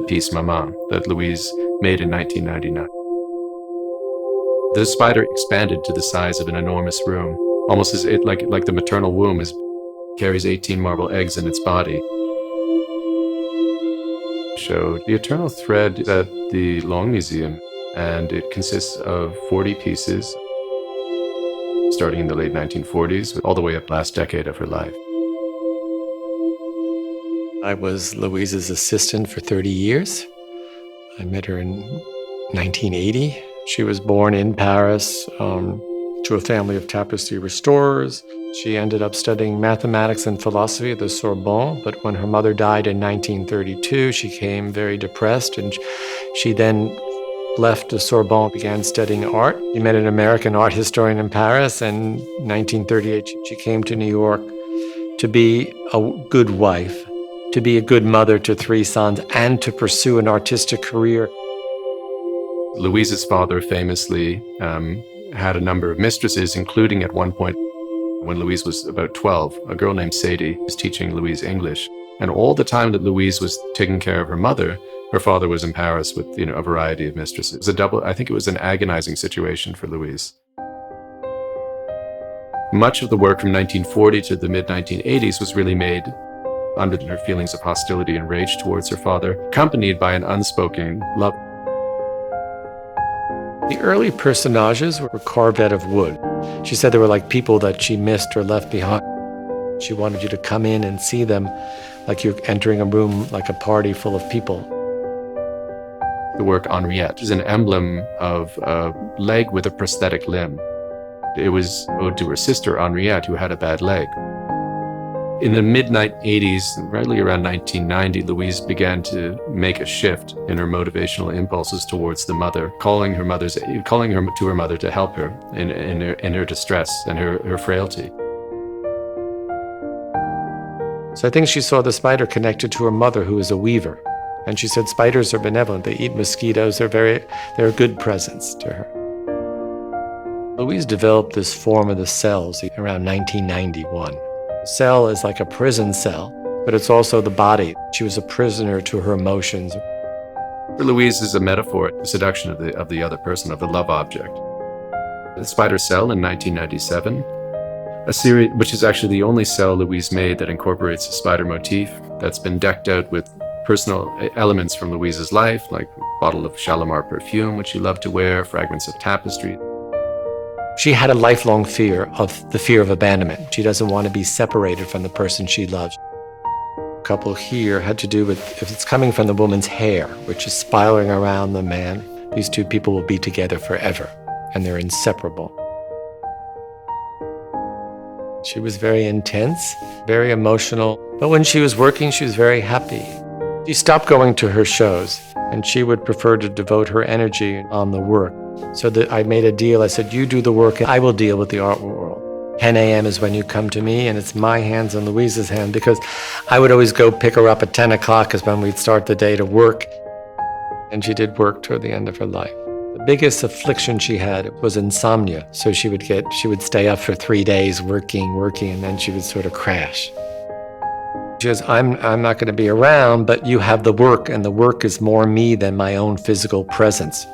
piece Maman that Louise made in 1999. The spider expanded to the size of an enormous room, almost as like the maternal womb carries 18 marble eggs in its body. Showed the eternal thread at the Long Museum, and it consists of 40 pieces, starting in the late 1940s, all the way up last decade of her life. I was Louise's assistant for 30 years. I met her in 1980. She was born in Paris to a family of tapestry restorers. She ended up studying mathematics and philosophy at the Sorbonne, but when her mother died in 1932, she became very depressed, and she then left the Sorbonne, began studying art. She met an American art historian in Paris, and in 1938, she came to New York to be a good wife, to be a good mother to 3 sons, and to pursue an artistic career. Louise's father famously had a number of mistresses, including at one point when Louise was about 12, a girl named Sadie was teaching Louise English. And all the time that Louise was taking care of her mother, her father was in Paris with, a variety of mistresses. I think it was an agonizing situation for Louise. Much of the work from 1940 to the mid-1980s was really made under her feelings of hostility and rage towards her father, accompanied by an unspoken love. The early personages were carved out of wood. She said they were like people that she missed or left behind. She wanted you to come in and see them like you're entering a room, like a party full of people. The work Henriette is an emblem of a leg with a prosthetic limb. It was owed to her sister Henriette, who had a bad leg. In the mid-80s, rightly around 1990, Louise began to make a shift in her motivational impulses towards the mother, calling her to her mother to help her in her distress and her frailty. So I think she saw the spider connected to her mother, who is a weaver. And she said spiders are benevolent. They eat mosquitoes. They're a good presence to her. Louise developed this form of the cells around 1991. The cell is like a prison cell, but it's also the body. She was a prisoner to her emotions. For Louise is a metaphor, the seduction of the other person, of the love object. The spider cell in 1997, a series which is actually the only cell Louise made that incorporates a spider motif, that's been decked out with personal elements from Louise's life, like a bottle of Shalimar perfume, which she loved to wear, fragments of tapestry. She had a lifelong fear of abandonment. She doesn't want to be separated from the person she loves. A couple here had to do with, if it's coming from the woman's hair, which is spiraling around the man, these two people will be together forever, and they're inseparable. She was very intense, very emotional, but when she was working, she was very happy. She stopped going to her shows, and she would prefer to devote her energy on the work. So that I made a deal. I said, you do the work, and I will deal with the art world. 10 a.m. is when you come to me, and it's my hands and Louise's hand, because I would always go pick her up at 10 o'clock is when we'd start the day to work. And she did work toward the end of her life. The biggest affliction she had was insomnia. So she would stay up for 3 days working, and then she would sort of crash. She goes, I'm not going to be around, but you have the work, and the work is more me than my own physical presence.